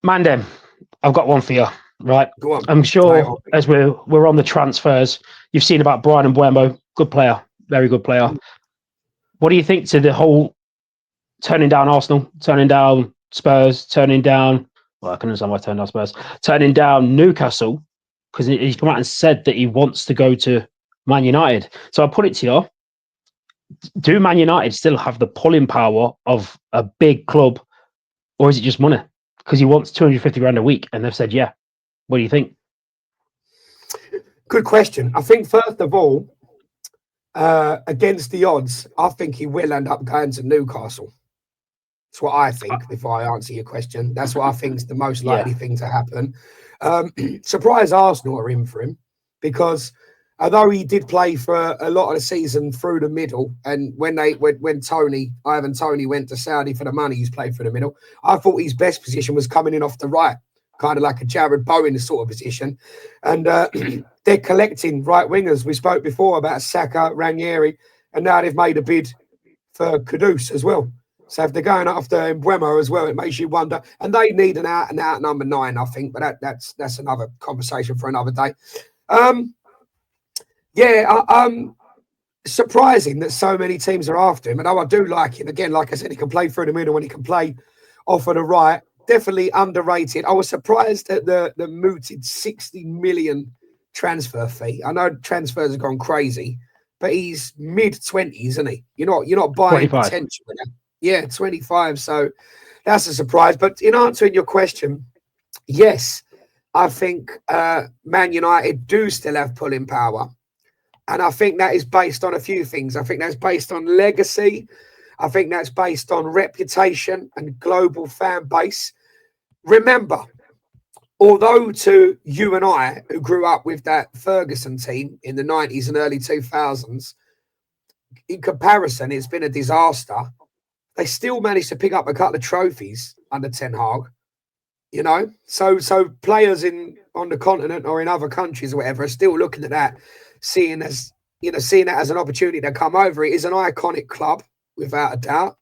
Mandem, I've got one for you, right? Go on. I'm Lay it on sure me. as we're on the transfers, you've seen about Brian and Buemo, good player, very good player. What do you think to the whole turning down Arsenal, turning down Spurs, turning down, well, I can understand why turning down Spurs, turning down Newcastle, because he's come out and said that he wants to go to Man United. So I put it to you, do Man United still have the pulling power of a big club, or is it just money? Because he wants 250 grand a week, and they've said, yeah. What do you think? Good question. I think, first of all, against the odds, I think he will end up going to Newcastle. That's what I think. Before I answer your question, that's what I think is the most likely Yeah. thing to happen. Surprise Arsenal are in for him, because although he did play for a lot of the season through the middle, and when Ivan Toney went to Saudi for the money, he's played through the middle. I thought his best position was coming in off the right, kind of like a Jared Bowen sort of position. And they're collecting right wingers. We spoke before about Saka, Ranieri, and now they've made a bid for Kudus as well. So if they're going after Mbeumo as well, it makes you wonder. And they need an out-and-out number 9, I think. But that's another conversation for another day. Surprising that so many teams are after him. And I do like him. Again, like I said, he can play through the middle and he can play off of the right. Definitely underrated. I was surprised at the mooted 60 million transfer fee. I know transfers have gone crazy, but he's mid-20s, isn't he? You're not buying 25. potential with him. Yeah, 25. So that's a surprise. But in answering your question, yes, I think Man United do still have pulling power. And I think that is based on a few things. I think that's based on legacy. I think that's based on reputation and global fan base. Remember, although to you and I, who grew up with that Ferguson team in the 90s and early 2000s, in comparison, it's been a disaster. They still managed to pick up a couple of trophies under Ten Hag, So players on the continent or in other countries or whatever are still looking at that, seeing that as an opportunity to come over. It is an iconic club, without a doubt.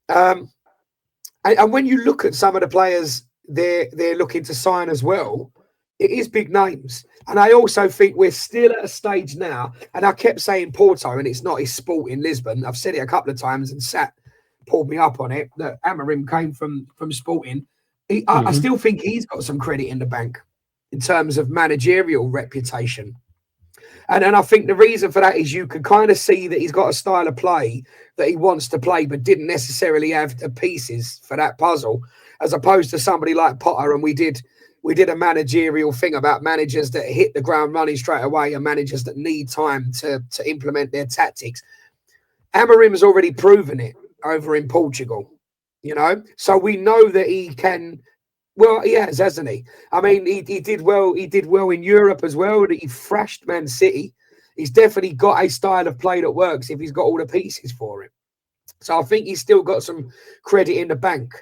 And when you look at some of the players they're looking to sign as well, it is big names. And I also think we're still at a stage now, and I kept saying Porto, and it's not his sport in Lisbon. I've said it a couple of times, and Sat pulled me up on it, that Amorim came from Sporting. I still think he's got some credit in the bank in terms of managerial reputation. And I think the reason for that is you can kind of see that he's got a style of play that he wants to play, but didn't necessarily have the pieces for that puzzle, as opposed to somebody like Potter. And we did a managerial thing about managers that hit the ground running straight away and managers that need time to implement their tactics. Amorim's already proven it over in Portugal, so we know that he can. Well, he has, hasn't he? I mean, he did well. He did well in Europe as well. He thrashed Man City. He's definitely got a style of play that works if he's got all the pieces for it. So I think he's still got some credit in the bank.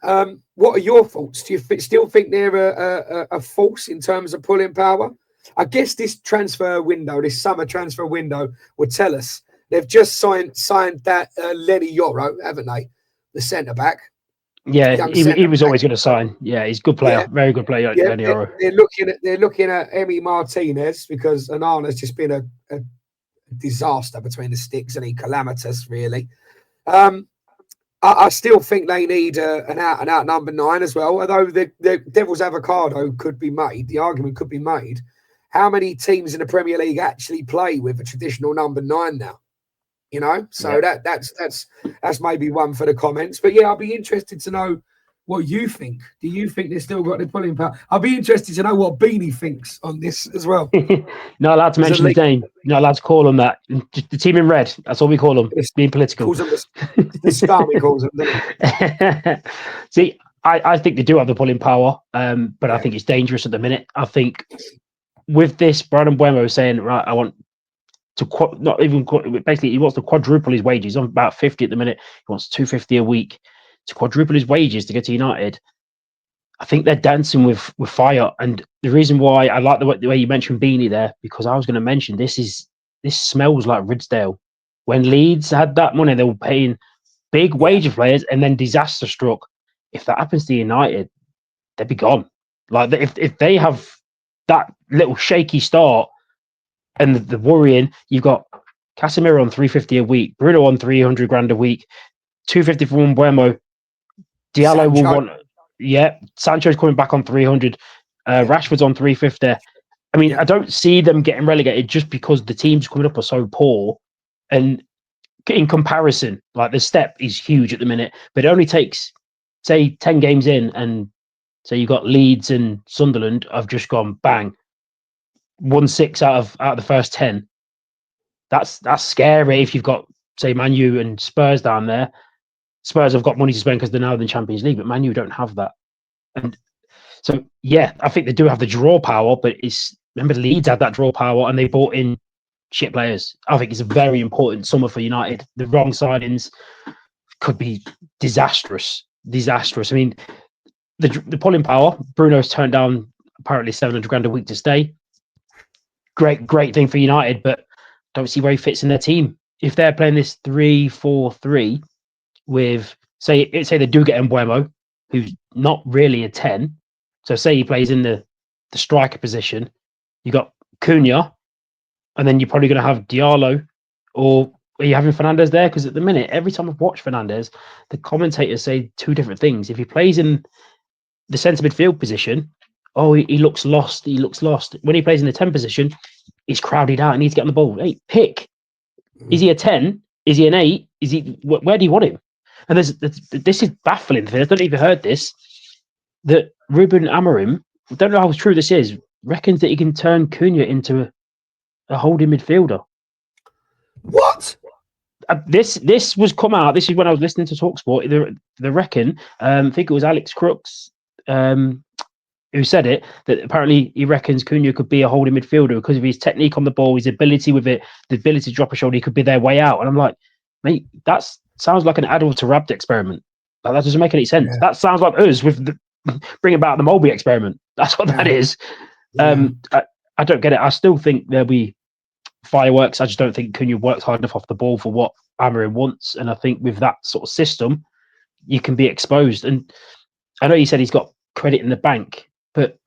What are your thoughts? Do you still think they're a force in terms of pulling power? I guess this summer transfer window, would tell us. They've just signed that Lenny Yoro, haven't they? The centre back. Yeah, he was always going to sign. Yeah, he's a good player, very good player. Yeah, they're looking at Emi Martinez, because Onana's just been a disaster between the sticks, and he calamitous really. I still think they need an out number 9 as well. Although the Devil's Avocado could be made, the argument could be made. How many teams in the Premier League actually play with a traditional number 9 now? So that's maybe one for the comments. But yeah, I'll be interested to know what you think. Do you think they've still got the pulling power? I'll be interested to know what Beanie thinks on this as well. Not allowed to mention his name. Not allowed to call him that. Just the team in red. That's all we call them. Being political. The Scarmy calls them. See, I think they do have the pulling power, but I think it's dangerous at the minute. I think with this, Brandon Buemo saying, right, I want to basically he wants to quadruple his wages. He's on about 50 at the minute. He wants 250 a week to quadruple his wages to get to United. I think they're dancing with fire. And the reason why I like the way you mentioned Beanie there, because I was going to mention this smells like Ridsdale. When Leeds had that money, they were paying big wage players, and then disaster struck. If that happens to United, they'd be gone. Like if they have that little shaky start and the worrying, you've got Casemiro on 350 a week, Bruno on 300 grand a week, 250 for Mbuemo. Diallo will want, Sancho's coming back on 300. Rashford's on 350. I mean, I don't see them getting relegated just because the teams coming up are so poor. And in comparison, like the step is huge at the minute, but it only takes, say, 10 games in, and say you've got Leeds and Sunderland have just gone bang, 1-6 out of the first 10. That's scary if you've got, say, Man U and Spurs down there. Spurs have got money to spend because they're now in the Champions League, but Man U don't have that. And so, yeah, I think they do have the draw power, but remember Leeds had that draw power and they bought in shit players. I think it's a very important summer for United. The wrong signings could be disastrous. I mean, the pulling power, Bruno's turned down apparently 700 grand a week to stay. Great thing for United, but don't see where he fits in their team. If they're playing this 3-4-3 with, say they do get Mbuemo, who's not really a 10. So say he plays in the striker position, you got Cunha, and then you're probably going to have Diallo, or are you having Fernandes there? Because at the minute, every time I've watched Fernandes, the commentators say two different things. If he plays in the centre midfield position, he looks lost. When he plays in the 10 position, he's crowded out and needs to get on the ball. Hey, pick. Is he a 10? Is he an 8? Is he? Where do you want him? And this is baffling. I don't know if you heard this, that Ruben Amorim, I don't know how true this is, reckons that he can turn Cunha into a holding midfielder. What? This was come out. This is when I was listening to TalkSport. They reckon, I think it was Alex Crooks who said it, that apparently he reckons Cunha could be a holding midfielder because of his technique on the ball, his ability with it, the ability to drop a shoulder. He could be their way out. And I'm like, mate, that sounds like an Adil Tarabda experiment. Like, that doesn't make any sense. Yeah. That sounds like us with bring about the Mulby experiment. That's what that is. Yeah. I don't get it. I still think there'll be fireworks. I just don't think Cunha works hard enough off the ball for what Amorim wants. And I think with that sort of system, you can be exposed. And I know you said he's got credit in the bank, but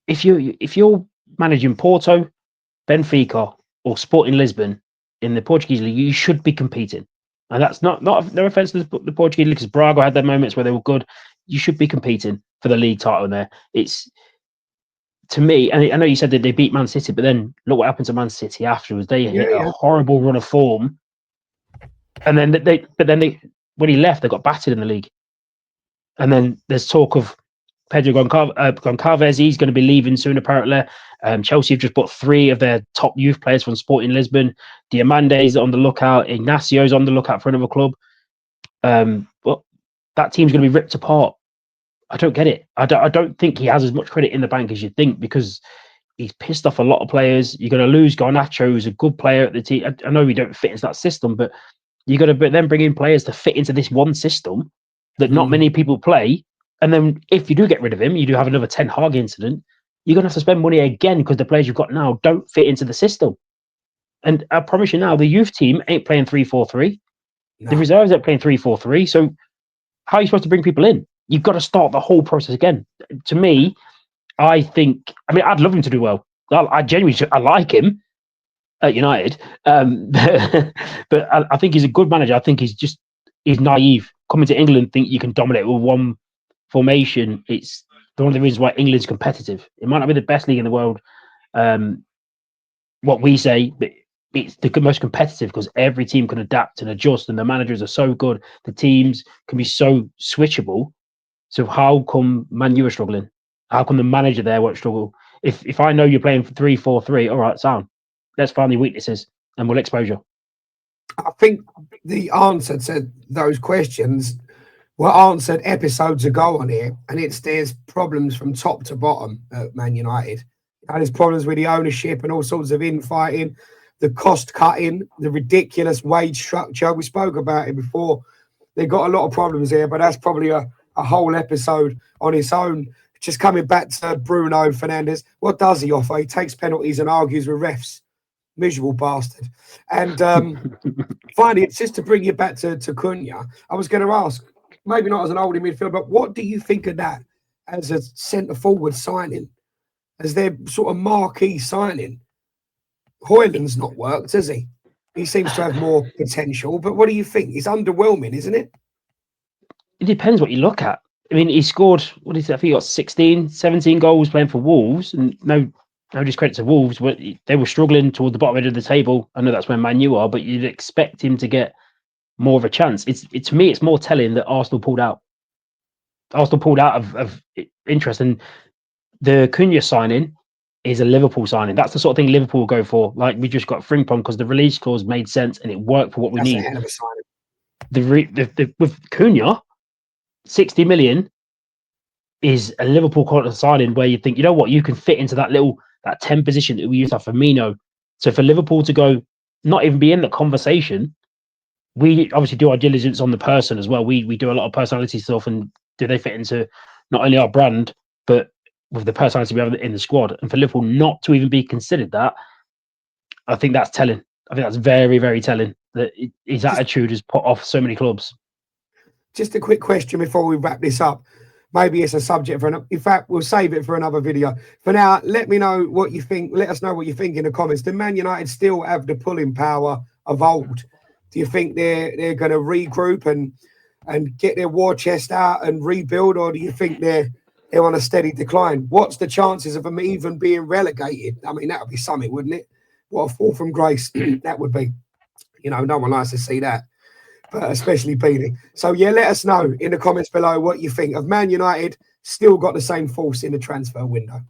if you're managing Porto, Benfica, or Sporting Lisbon in the Portuguese league, you should be competing. And that's not no offense to the Portuguese league, because Braga had their moments where they were good. You should be competing for the league title in there. It's, to me, and I know you said that they beat Man City, but then look what happened to Man City afterwards. They hit a horrible run of form, and then when he left, they got battered in the league. And then there's talk of Pedro Goncalves. He's going to be leaving soon, apparently. Chelsea have just bought 3 of their top youth players from Sporting Lisbon. Diamande's on the lookout. Ignacio's on the lookout for another club. But that team's going to be ripped apart. I don't get it. I don't think he has as much credit in the bank as you think, because he's pissed off a lot of players. You're going to lose Garnacho, who's a good player at the team. I know we don't fit into that system, but you're going to then bring in players to fit into this one system that not many people play. And then if you do get rid of him, you do have another Ten Hag incident, you're going to have to spend money again because the players you've got now don't fit into the system. And I promise you now, the youth team ain't playing 3-4-3. No. The reserves ain't playing 3-4-3. So how are you supposed to bring people in? You've got to start the whole process again. To me, I'd love him to do well. I genuinely, I like him at United. But I think he's a good manager. I think he's naive. Coming to England, think you can dominate with one formation. It's one of the reasons why England's competitive. It might not be the best league in the world, what we say, but it's the most competitive because every team can adapt and adjust, and the managers are so good. The teams can be so switchable. So how come Man U are struggling? How come the manager there won't struggle? If I know you're playing 3-4-3, all right, sound. Let's find the weaknesses and we'll expose you. I think the answer to those questions were answered episodes ago on here, and there's problems from top to bottom at Man United. There's problems with the ownership and all sorts of infighting, the cost cutting, the ridiculous wage structure. We spoke about it before. They've got a lot of problems here, but that's probably a whole episode on its own. Just coming back to Bruno Fernandes, what does he offer? He takes penalties and argues with refs. Miserable bastard. And finally, it's just to bring you back to Cunha. I was going to ask, maybe not as an holding midfielder, but what do you think of that as a centre forward signing, as their sort of marquee signing. Hoyland's not worked, has he? He seems to have more potential, but what do you think? It's underwhelming, isn't it? It depends what you look at. I mean, he scored, what is it? I think he got 16, 17 goals playing for Wolves, and no discredit to Wolves, but they were struggling toward the bottom end of the table. I know that's where Man U are, but you'd expect him to get more of a chance. To me, it's more telling that Arsenal pulled out. Arsenal pulled out of interest, and the Cunha signing is a Liverpool signing. That's the sort of thing Liverpool will go for. Like we just got Frimpong because the release clause made sense and it worked for what we That's need. a hell of a signing. With Cunha, 60 million is a Liverpool kind of signing where you think, you know what, you can fit into that 10 position that we used to have for Firmino. So for Liverpool to go, not even be in the conversation, we obviously do our diligence on the person as well. We do a lot of personality stuff, and do they fit into not only our brand, but with the personality we have in the squad. And for Liverpool not to even be considered that, I think that's telling. I think that's very, very telling that his attitude has put off so many clubs. Just a quick question before we wrap this up. Maybe it's a subject for in fact, we'll save it for another video. For now, let me know what you think. Let us know what you think in the comments. Do Man United still have the pulling power of old? Do you think they're going to regroup and get their war chest out and rebuild, or do you think they're on a steady decline? What's the chances of them even being relegated? I mean, that would be something, wouldn't it? What a fall from grace that would be. You know, no one likes to see that, but especially Beanie. So, yeah, let us know in the comments below what you think. Have Man United still got the same force in the transfer window?